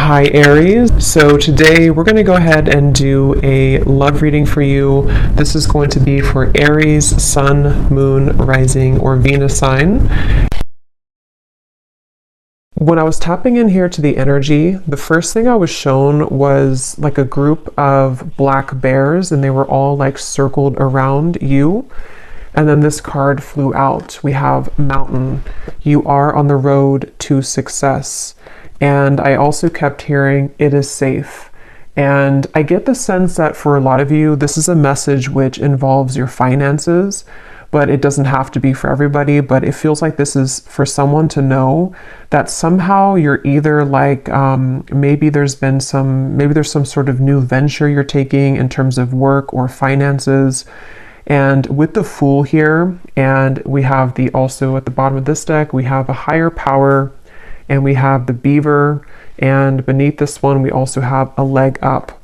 Hi Aries, so today we're going to go ahead and do a love reading for you. This is going to be for Aries, Sun, Moon, Rising, or Venus sign. When I was tapping in here to the energy, the first thing I was shown was like a group of black bears, and they were all like circled around you. And then this card flew out. We have Mountain. You are on the road to success. And I also kept hearing, it is safe. And I get the sense that for a lot of you, this is a message which involves your finances, but it doesn't have to be for everybody. But it feels like this is for someone to know that somehow you're either like, maybe there's some sort of new venture you're taking in terms of work or finances. And with the Fool here, and we have also at the bottom of this deck, we have a higher power, and we have the Beaver, and beneath this one we also have a leg up.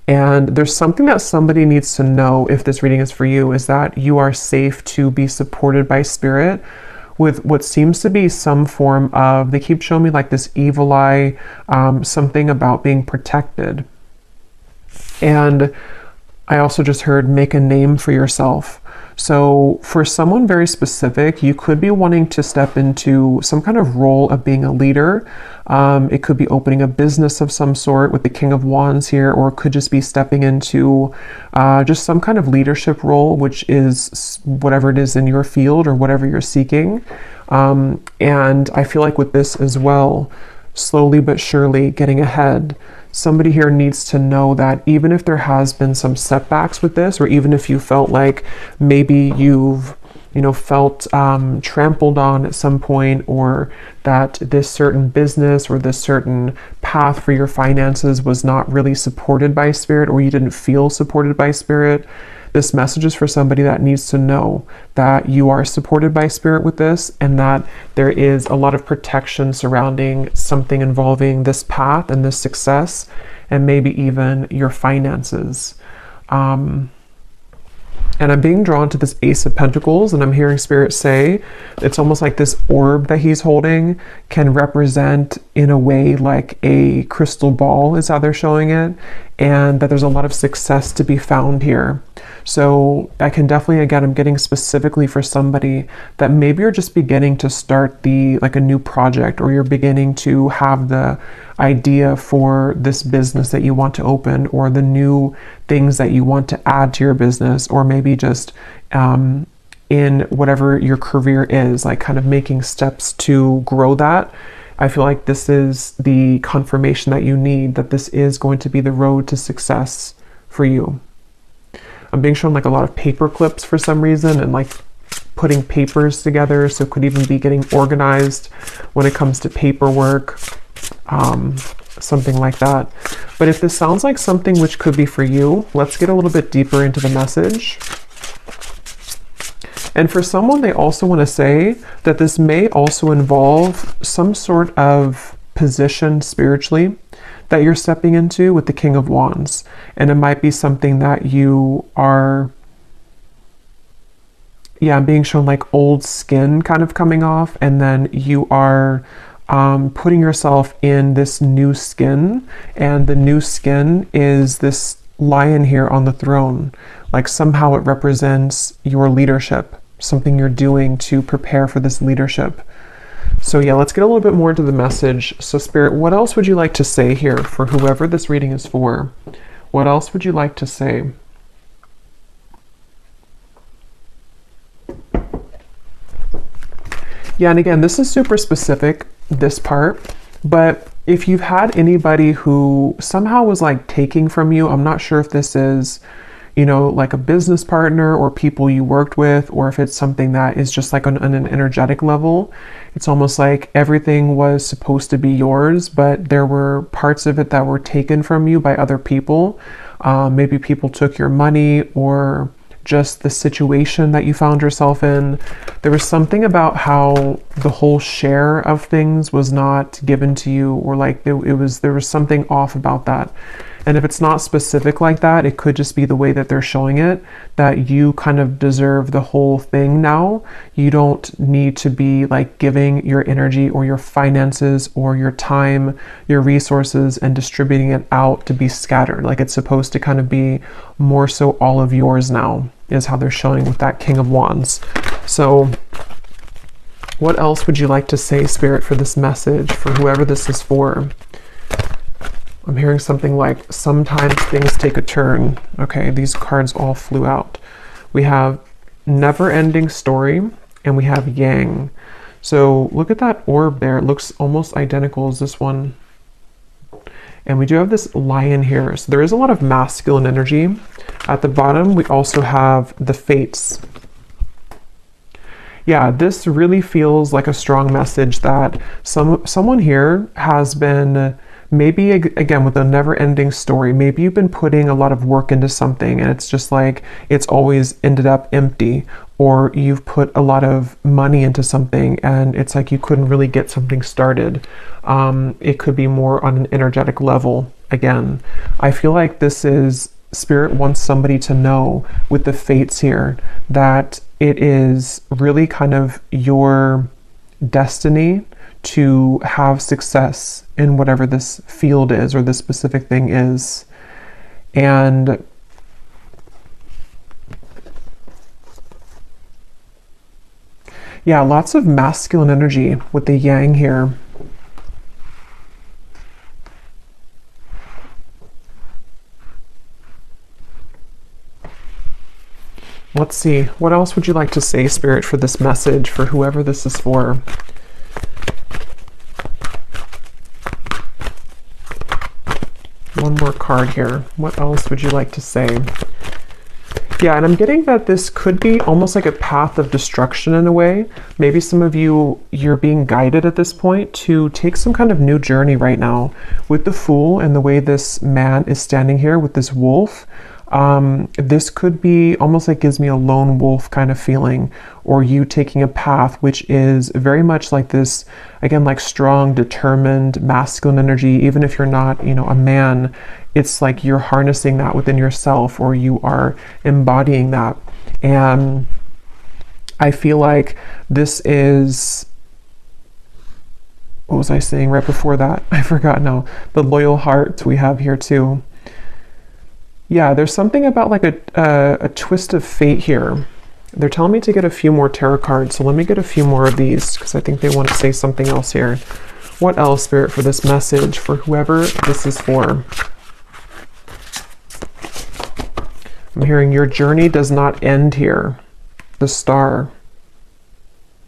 And there's something that somebody needs to know, if this reading is for you, is that you are safe to be supported by spirit with what seems to be some form of, they keep showing me like this evil eye, something about being protected. And I also just heard make a name for yourself. So for someone very specific, you could be wanting to step into some kind of role of being a leader. It could be opening a business of some sort with the King of Wands here, or it could just be stepping into just some kind of leadership role, which is whatever it is in your field or whatever you're seeking. And I feel like with this as well, slowly but surely getting ahead. Somebody here needs to know that even if there has been some setbacks with this, or even if you felt like maybe you've, felt trampled on at some point, or that this certain business or this certain path for your finances was not really supported by spirit, or you didn't feel supported by spirit, this message is for somebody that needs to know that you are supported by spirit with this, and that there is a lot of protection surrounding something involving this path and this success, and maybe even your finances. And I'm being drawn to this Ace of Pentacles, and I'm hearing spirit say it's almost like this orb that he's holding can represent, in a way, like a crystal ball is how they're showing it, and that there's a lot of success to be found here. So I can definitely, again, I'm getting specifically for somebody that maybe you're just beginning to start like a new project, or you're beginning to have the idea for this business that you want to open, or the new things that you want to add to your business, or maybe just in whatever your career is, like kind of making steps to grow that. I feel like this is the confirmation that you need, that this is going to be the road to success for you. I'm being shown like a lot of paper clips for some reason, and like putting papers together, so it could even be getting organized when it comes to paperwork, something like that. But if this sounds like something which could be for you, let's get a little bit deeper into the message. And for someone, they also want to say that this may also involve some sort of position spiritually that you're stepping into with the King of Wands. And it might be something that you are, I'm being shown like old skin kind of coming off, and then you are putting yourself in this new skin, and the new skin is this lion here on the throne. Like somehow it represents your leadership, something you're doing to prepare for this leadership. So yeah, let's get a little bit more into the message. So Spirit, what else would you like to say here for whoever this reading is for? What else would you like to say? Yeah, and again, this is super specific, this part, but if you've had anybody who somehow was like taking from you, I'm not sure if this is, like a business partner or people you worked with, or if it's something that is just like on an energetic level. It's almost like everything was supposed to be yours, but there were parts of it that were taken from you by other people. Maybe people took your money, or just the situation that you found yourself in. There was something about how the whole share of things was not given to you, or like there was something off about that. And if it's not specific like that, it could just be the way that they're showing it, that you kind of deserve the whole thing now. You don't need to be like giving your energy or your finances or your time, your resources, and distributing it out to be scattered. Like it's supposed to kind of be more so all of yours now, is how they're showing with that King of Wands. So what else would you like to say, Spirit, for this message, for whoever this is for? I'm hearing something like, sometimes things take a turn. Okay, these cards all flew out. We have never-ending story, and we have yang. So look at that orb there. It looks almost identical as this one. And we do have this lion here. So there is a lot of masculine energy. At the bottom, we also have the fates. Yeah, this really feels like a strong message that someone here has been, maybe again with a never-ending story, maybe you've been putting a lot of work into something and it's just like it's always ended up empty, or you've put a lot of money into something and it's like you couldn't really get something started. It could be more on an energetic level. Again, I feel like this is Spirit wants somebody to know with the fates here that it is really kind of your destiny to have success in whatever this field is or this specific thing is. And yeah, lots of masculine energy with the yang here. Let's see, what else would you like to say, Spirit, for this message, for whoever this is for? One more card here. What else would you like to say? Yeah, and I'm getting that this could be almost like a path of destruction in a way. Maybe some of you, you're being guided at this point to take some kind of new journey right now. With the Fool and the way this man is standing here with this wolf, this could be almost like, gives me a lone wolf kind of feeling, or you taking a path which is very much like this, again, like strong, determined, masculine energy. Even if you're not, you know, a man, it's like you're harnessing that within yourself, or you are embodying that. And I feel like this is, what was I saying right before that? I forgot now. The loyal heart we have here too. Yeah, there's something about like a twist of fate here. They're telling me to get a few more tarot cards, so let me get a few more of these because I think they want to say something else here. What else, Spirit, for this message, for whoever this is for? I'm hearing your journey does not end here. The Star.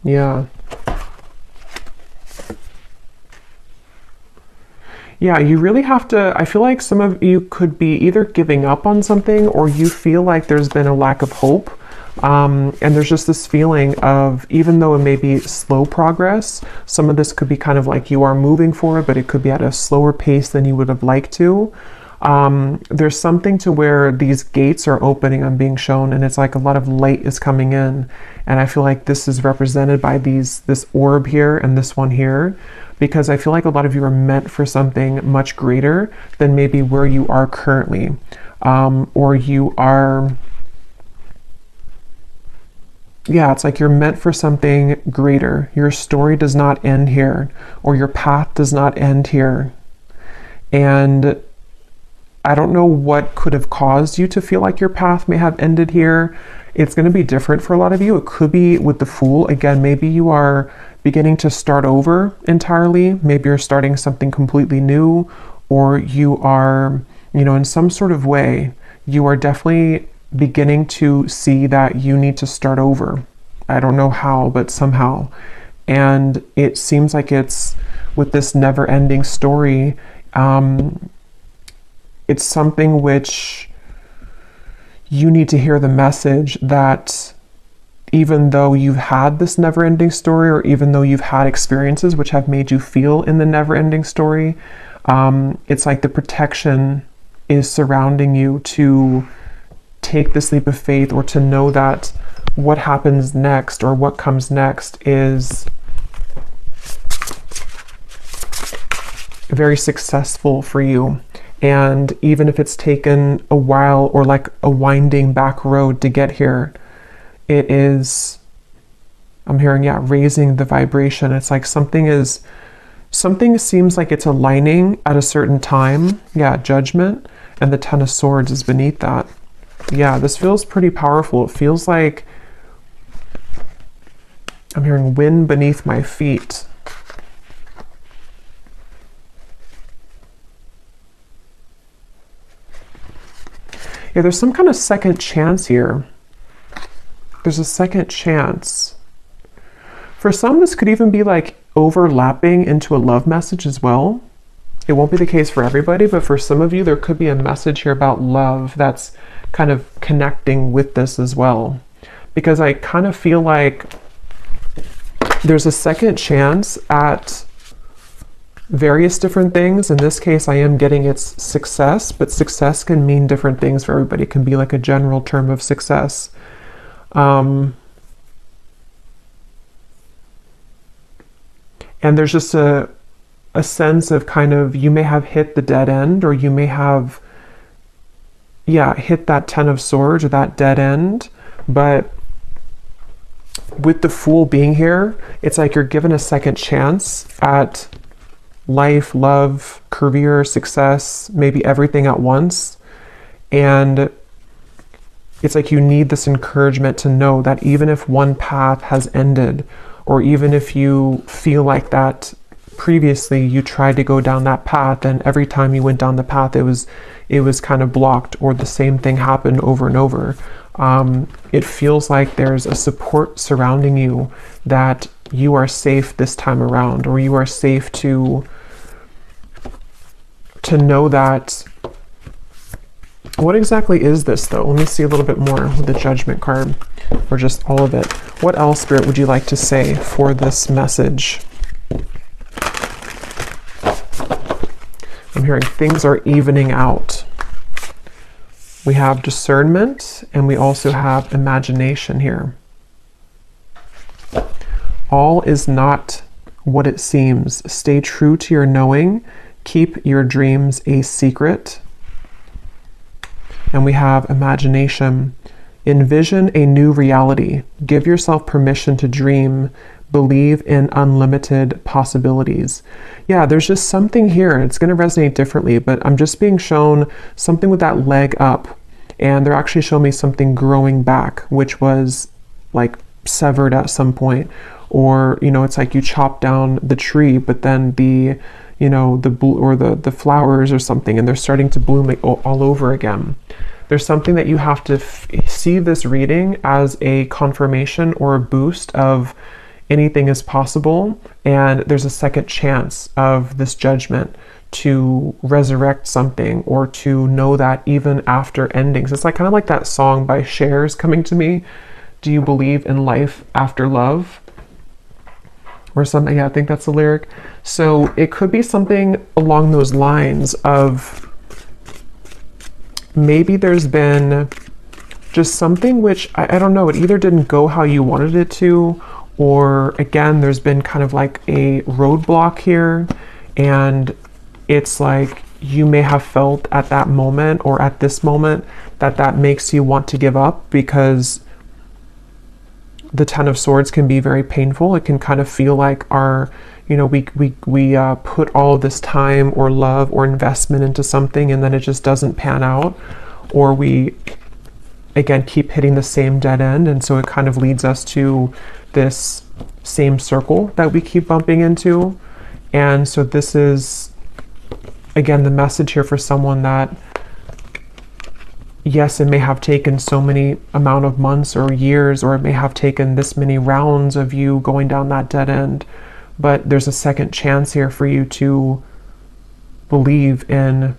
Yeah. Yeah, you really have to, I feel like some of you could be either giving up on something, or you feel like there's been a lack of hope. And there's just this feeling of, even though it may be slow progress, some of this could be kind of like you are moving forward, but it could be at a slower pace than you would have liked to. There's something to where these gates are opening, I'm being shown, and it's like a lot of light is coming in. And I feel like this is represented by this orb here and this one here, because I feel like a lot of you are meant for something much greater than maybe where you are currently. Or you are, yeah, it's like you're meant for something greater. Your story does not end here, or your path does not end here. And I don't know what could have caused you to feel like your path may have ended here. It's going to be different for a lot of you. It could be with the Fool. Again, maybe you are beginning to start over entirely. Maybe you're starting something completely new, or you are, you know, in some sort of way, you are definitely beginning to see that you need to start over. I don't know how, but somehow. And it seems like it's with this never-ending story, it's something which you need to hear the message that even though you've had this never-ending story, or even though you've had experiences which have made you feel in the never-ending story, it's like the protection is surrounding you to take this leap of faith, or to know that what happens next, or what comes next, is very successful for you. And even if it's taken a while or like a winding back road to get here, it is, I'm hearing, yeah, raising the vibration. It's like something seems like it's aligning at a certain time. Yeah, judgment. And the Ten of Swords is beneath that. Yeah, this feels pretty powerful. It feels like I'm hearing wind beneath my feet. Yeah, there's some kind of second chance here. There's a second chance. For some, this could even be like overlapping into a love message as well. It won't be the case for everybody, but for some of you, there could be a message here about love that's kind of connecting with this as well. Because I kind of feel like there's a second chance at various different things. In this case, I am getting its success, but success can mean different things for everybody. It can be like a general term of success. And there's just a sense of kind of, you may have hit the dead end, or you may have, yeah, hit that Ten of Swords or that dead end. But with the Fool being here, it's like you're given a second chance at life, love, career, success, maybe everything at once. And it's like you need this encouragement to know that even if one path has ended, or even if you feel like that previously you tried to go down that path, and every time you went down the path it was kind of blocked, or the same thing happened over and over. It feels like there's a support surrounding you, that you are safe this time around, or you are safe to know that. What exactly is this though? Let me see a little bit more with the Judgment card, or just all of it. What else, Spirit, would you like to say for this message? I'm hearing things are evening out. We have discernment, and we also have imagination here. All is not what it seems. Stay true to your knowing. Keep your dreams a secret. And we have imagination. Envision a new reality. Give yourself permission to dream. Believe in unlimited possibilities. Yeah, there's just something here. It's going to resonate differently, but I'm just being shown something with that leg up. And they're actually showing me something growing back, which was like severed at some point. Or, you know, it's like you chop down the tree, but then the, you know, the flowers or something, and they're starting to bloom all over again. There's something that you have to see this reading as a confirmation or a boost of anything is possible, and there's a second chance of this judgment to resurrect something, or to know that even after endings. It's like kind of like that song by Cher's coming to me. Do you believe in life after love? Or something. Yeah, I think that's the lyric. So it could be something along those lines of, maybe there's been just something which, I don't know, it either didn't go how you wanted it to, or again, there's been kind of like a roadblock here, and it's like you may have felt at that moment, or at this moment, that makes you want to give up, because the Ten of Swords can be very painful. It can kind of feel like our, you know, we put all this time or love or investment into something, and then it just doesn't pan out, or we again keep hitting the same dead end, and so it kind of leads us to this same circle that we keep bumping into. And so this is again the message here for someone that, yes, it may have taken so many amount of months or years, or it may have taken this many rounds of you going down that dead end, but there's a second chance here for you to believe in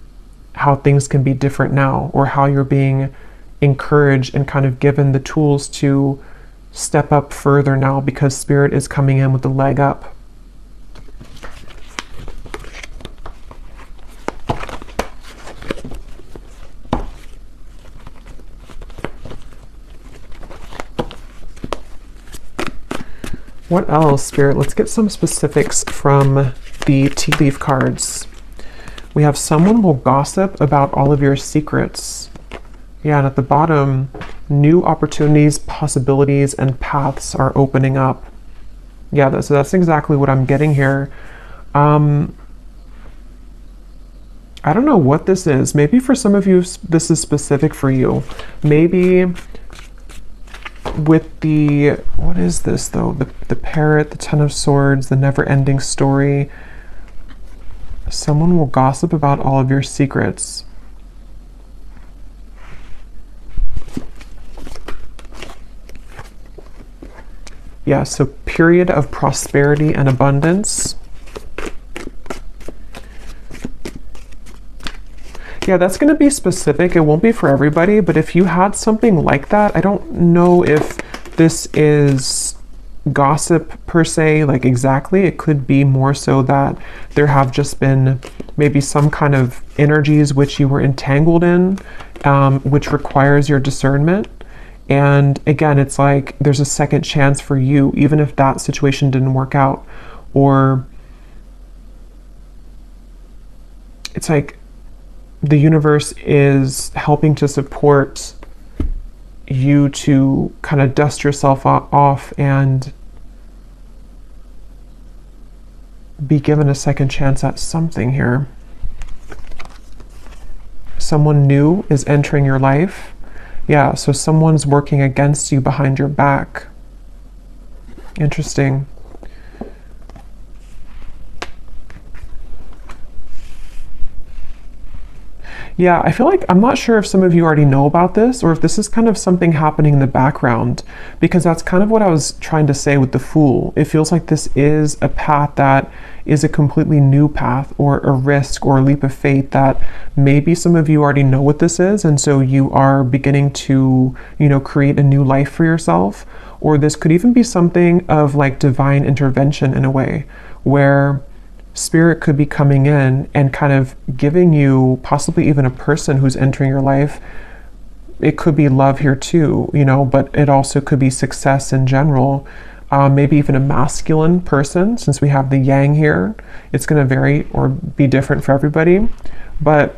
how things can be different now, or how you're being encouraged and kind of given the tools to step up further now, because Spirit is coming in with the leg up. What else, Spirit? Let's get some specifics from the tea leaf cards. We have someone will gossip about all of your secrets. Yeah, and at the bottom, new opportunities, possibilities, and paths are opening up. Yeah, so that's exactly what I'm getting here. I don't know what this is. Maybe for some of you, this is specific for you. Maybe with the, what is this though? The parrot, the Ten of Swords, the never-ending story. Someone will gossip about all of your secrets. Yeah, so period of prosperity and abundance. Yeah, that's going to be specific. It won't be for everybody, but if you had something like that, I don't know if this is gossip per se, like exactly. It could be more so that there have just been maybe some kind of energies which you were entangled in, which requires your discernment. And again, it's like there's a second chance for you, even if that situation didn't work out. Or it's like the universe is helping to support you to kind of dust yourself off and be given a second chance at something here. Someone new is entering your life. Yeah, so someone's working against you behind your back. Interesting. Yeah, I feel like, I'm not sure if some of you already know about this or if this is kind of something happening in the background, because that's kind of what I was trying to say with the Fool. It feels like this is a path that is a completely new path, or a risk or a leap of faith that maybe some of you already know what this is, and so you are beginning to, you know, create a new life for yourself. Or this could even be something of like divine intervention in a way, where Spirit could be coming in and kind of giving you possibly even a person who's entering your life. It could be love here too, you know, but it also could be success in general. Maybe even a masculine person, since we have the yang here. It's going to vary or be different for everybody, but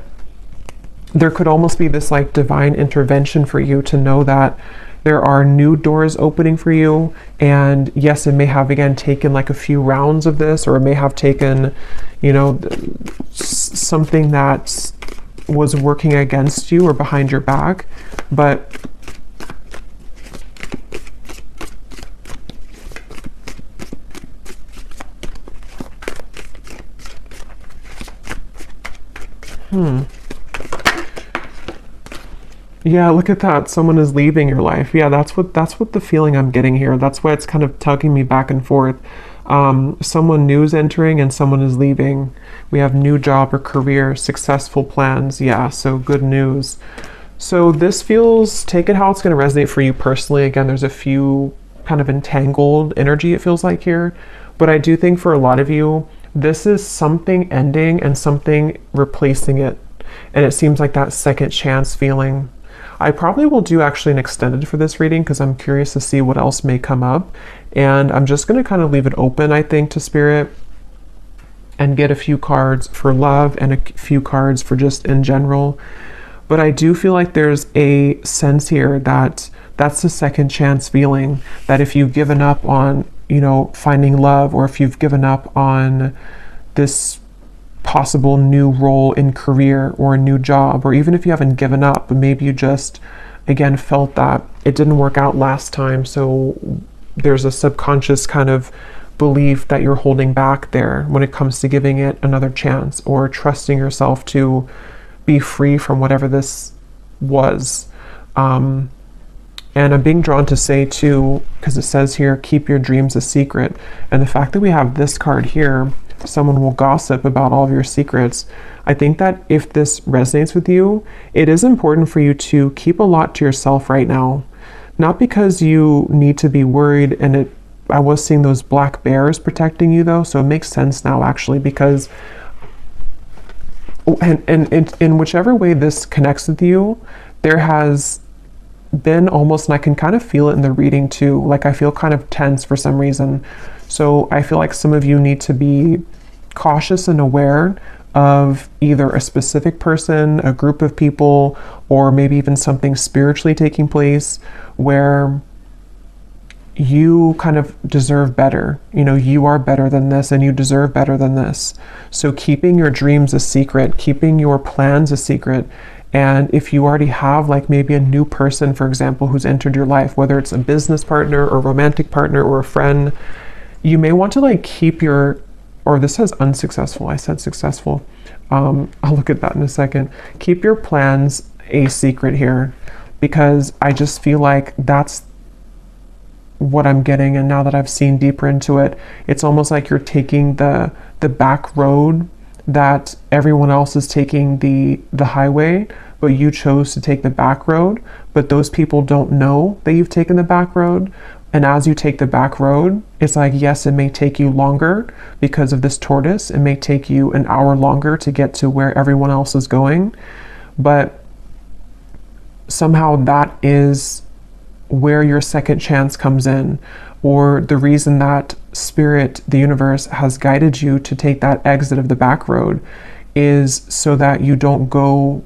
there could almost be this like divine intervention for you to know that there are new doors opening for you. And yes, it may have again taken like a few rounds of this, or it may have taken, you know, something that was working against you or behind your back, but yeah, look at that. Someone is leaving your life. Yeah, that's what the feeling I'm getting here. That's why it's kind of tugging me back and forth. Someone new is entering and someone is leaving. We have new job or career, successful plans. Yeah, so good news. So this feels, take it how it's going to resonate for you personally. Again, there's a few kind of entangled energy, it feels like here. But I do think for a lot of you, this is something ending and something replacing it. And it seems like that second chance feeling. I probably will do actually an extended for this reading because I'm curious to see what else may come up. And I'm just going to kind of leave it open, I think, to Spirit, and get a few cards for love and a few cards for just in general. But I do feel like there's a sense here that that's the second chance feeling, that if you've given up on, you know, finding love, or if you've given up on this possible new role in career or a new job, or even if you haven't given up, but maybe you just, again, felt that it didn't work out last time. So there's a subconscious kind of belief that you're holding back there when it comes to giving it another chance, or trusting yourself to be free from whatever this was. And I'm being drawn to say too, because it says here, keep your dreams a secret. And the fact that we have this card here, someone will gossip about all of your secrets. I think that if this resonates with you, it is important for you to keep a lot to yourself right now. Not because you need to be worried, and I was seeing those black bears protecting you though, so it makes sense now actually, because and in whichever way this connects with you, there has been almost, and I can kind of feel it in the reading too, like I feel kind of tense for some reason. So I feel like some of you need to be cautious and aware of either a specific person, a group of people, or maybe even something spiritually taking place where you kind of deserve better. You know, you are better than this and you deserve better than this. So keeping your dreams a secret, keeping your plans a secret. And if you already have like maybe a new person, for example, who's entered your life, whether it's a business partner or romantic partner or a friend, you may want to like keep your, or this says unsuccessful, I said successful. I'll look at that in a second. Keep your plans a secret here, because I just feel like that's what I'm getting. And now that I've seen deeper into it, it's almost like you're taking the back road that everyone else is taking the highway, but you chose to take the back road. But those people don't know that you've taken the back road. And as you take the back road, it's like, yes, it may take you longer because of this tortoise. It may take you an hour longer to get to where everyone else is going. But somehow that is where your second chance comes in, or the reason that spirit, the universe, has guided you to take that exit of the back road is so that you don't go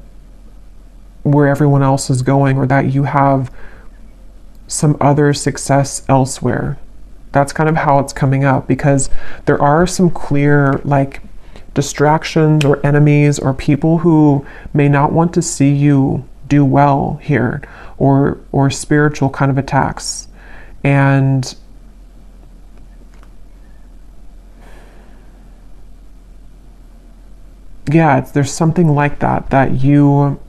where everyone else is going, or that you have some other success elsewhere. That's kind of how it's coming up, because there are some clear like distractions or enemies or people who may not want to see you do well here, or spiritual kind of attacks. And yeah, there's something like that you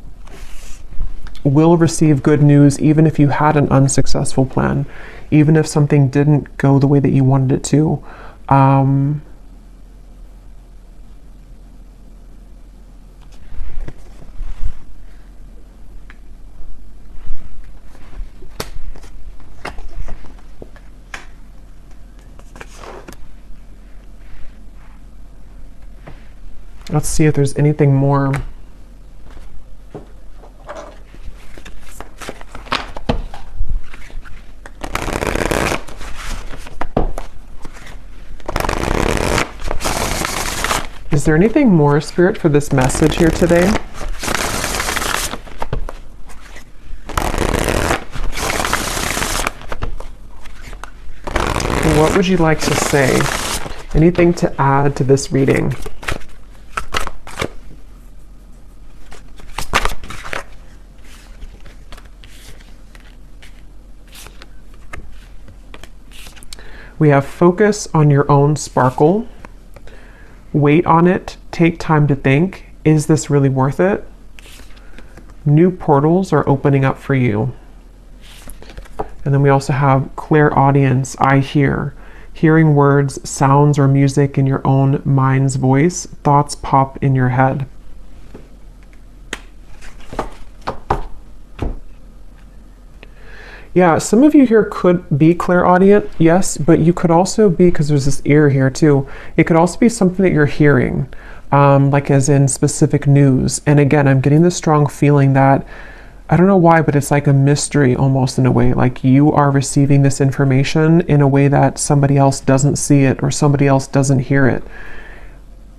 will receive good news even if you had an unsuccessful plan, even if something didn't go the way that you wanted it to. Let's see if there's anything more. Is there anything more, Spirit, for this message here today? What would you like to say? Anything to add to this reading? We have focus on your own sparkle. Wait on it. Take time to think. Is this really worth it? New portals are opening up for you. And then we also have clairaudience. I hear. Hearing words, sounds, or music in your own mind's voice. Thoughts pop in your head. Yeah, some of you here could be clairaudient, yes, but you could also be, because there's this ear here too, it could also be something that you're hearing, like as in specific news. And again, I'm getting this strong feeling that, I don't know why, but it's like a mystery almost in a way, like you are receiving this information in a way that somebody else doesn't see it or somebody else doesn't hear it.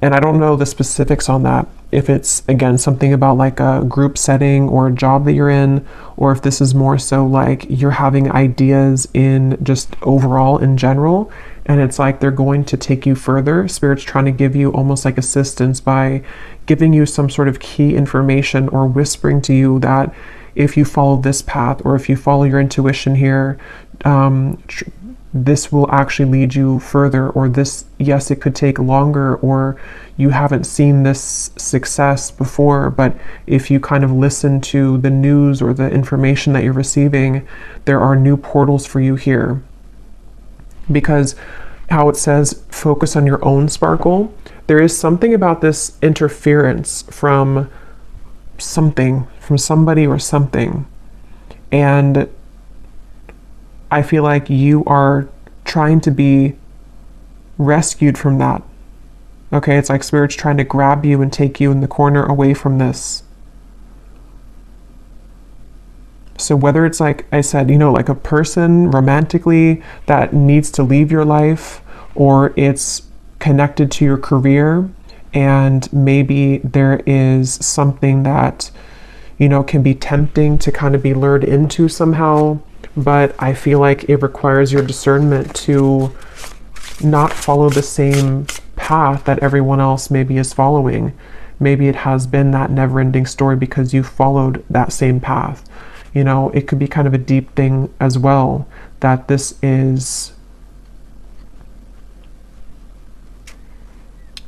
And I don't know the specifics on that. If it's, again, something about like a group setting or a job that you're in, or if this is more so like you're having ideas in just overall in general, and it's like they're going to take you further. Spirit's trying to give you almost like assistance by giving you some sort of key information or whispering to you that if you follow this path or if you follow your intuition here, this will actually lead you further, or this, yes, it could take longer, or you haven't seen this success before, but if you kind of listen to the news or the information that you're receiving, there are new portals for you here. Because how it says, focus on your own sparkle, there is something about this interference from something, from somebody or something. And I feel like you are trying to be rescued from that. Okay, it's like Spirit's trying to grab you and take you in the corner away from this. So whether it's like I said, you know, like a person romantically that needs to leave your life, or it's connected to your career and maybe there is something that, you know, can be tempting to kind of be lured into somehow, but I feel like it requires your discernment to not follow the same path that everyone else maybe is following. Maybe it has been that never-ending story because you followed that same path. You know, it could be kind of a deep thing as well, that this is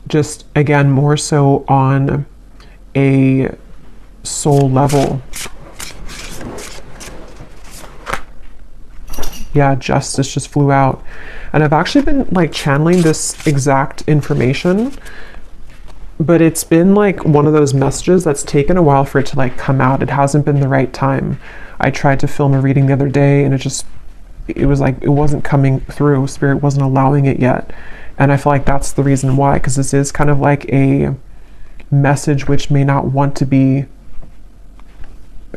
just, again, more so on a soul level. Yeah, justice just flew out. And I've actually been like channeling this exact information, but it's been like one of those messages that's taken a while for it to like come out. It hasn't been the right time. I tried to film a reading the other day and it was like, it wasn't coming through. Spirit wasn't allowing it yet. And I feel like that's the reason why, because this is kind of like a message which may not want to be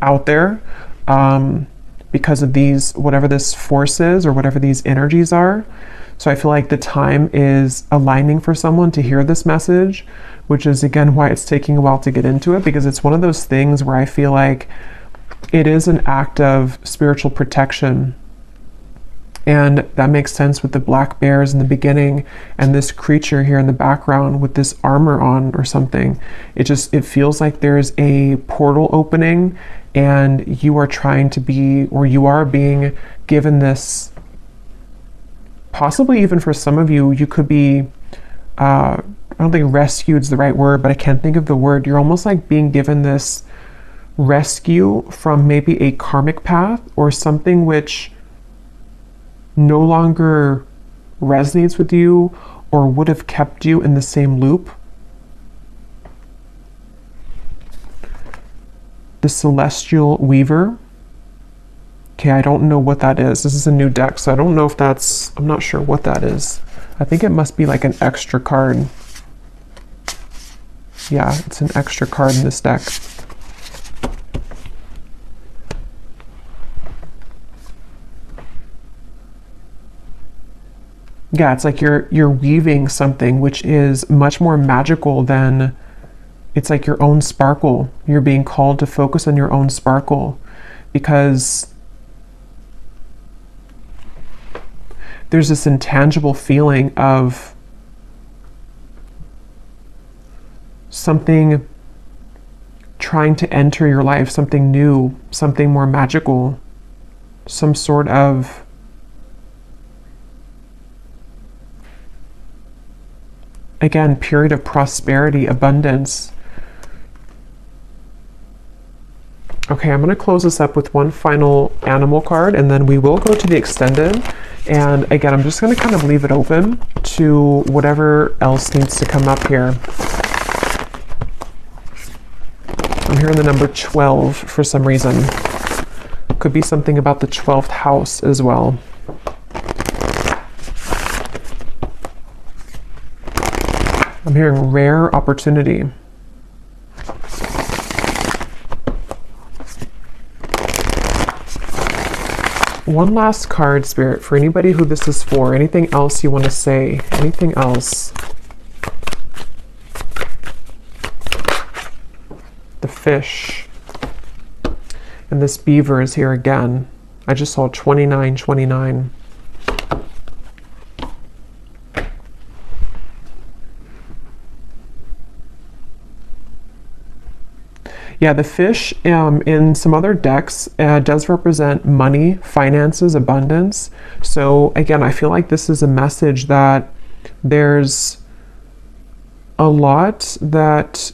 out there, because of these, whatever this force is or whatever these energies are. So I feel like the time is aligning for someone to hear this message, which is again why it's taking a while to get into it, because it's one of those things where I feel like it is an act of spiritual protection. And that makes sense with the black bears in the beginning and this creature here in the background with this armor on or something. It feels like there's a portal opening and you are trying to be, or you are being given this, possibly even for some of you, you could be, I don't think rescued is the right word, but I can't think of the word. You're almost like being given this rescue from maybe a karmic path or something which no longer resonates with you or would have kept you in the same loop. The Celestial Weaver. Okay, I don't know what that is. This is a new deck, so I don't know if that's, I'm not sure what that is. I think it must be like an extra card. Yeah, it's an extra card in this deck. Yeah, it's like you're weaving something which is much more magical than, it's like your own sparkle. You're being called to focus on your own sparkle because there's this intangible feeling of something trying to enter your life, something new, something more magical, some sort of again, period of prosperity, abundance. Okay, I'm going to close this up with one final animal card and then we will go to the extended. And again, I'm just going to kind of leave it open to whatever else needs to come up here. I'm hearing the number 12 for some reason. Could be something about the 12th house as well. I'm hearing rare opportunity. One last card, Spirit, for anybody who this is for. Anything else you want to say? Anything else? The fish. And this beaver is here again. I just saw 2929. Yeah, the fish in some other decks does represent money, finances, abundance. So again, I feel like this is a message that there's a lot that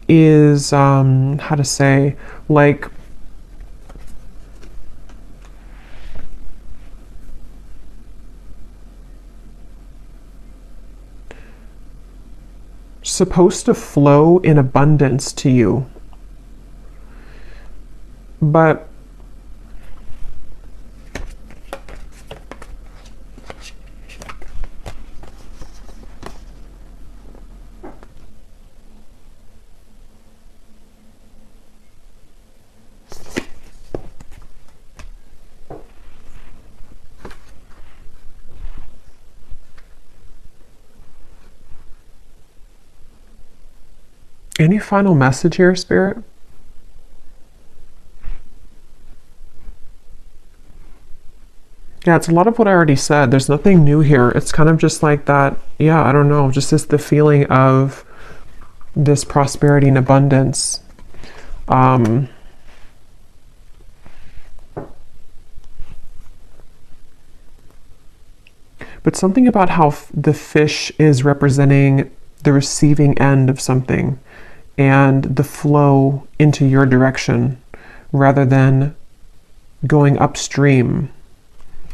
is, how to say, like, supposed to flow in abundance to you. But Any final message here, Spirit? Yeah, it's a lot of what I already said. There's nothing new here. It's kind of just like that. Yeah, I don't know. Just the feeling of this prosperity and abundance. But something about how the fish is representing the receiving end of something and the flow into your direction rather than going upstream.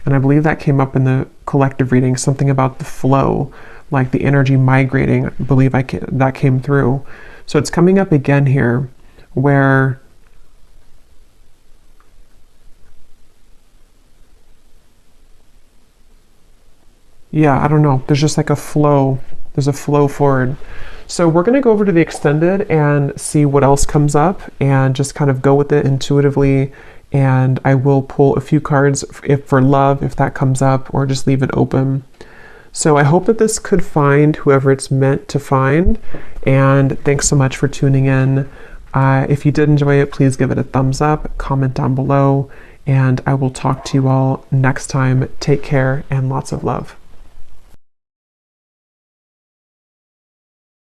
And I believe that came up in the collective reading, something about the flow, like the energy migrating. I believe that came through. So it's coming up again here where yeah, I don't know. There's just like a flow. There's a flow forward. So we're going to go over to the extended and see what else comes up and just kind of go with it intuitively. And I will pull a few cards if for love, if that comes up, or just leave it open. So I hope that this could find whoever it's meant to find. And thanks so much for tuning in. If you did enjoy it, please give it a thumbs up, comment down below, and I will talk to you all next time. Take care and lots of love.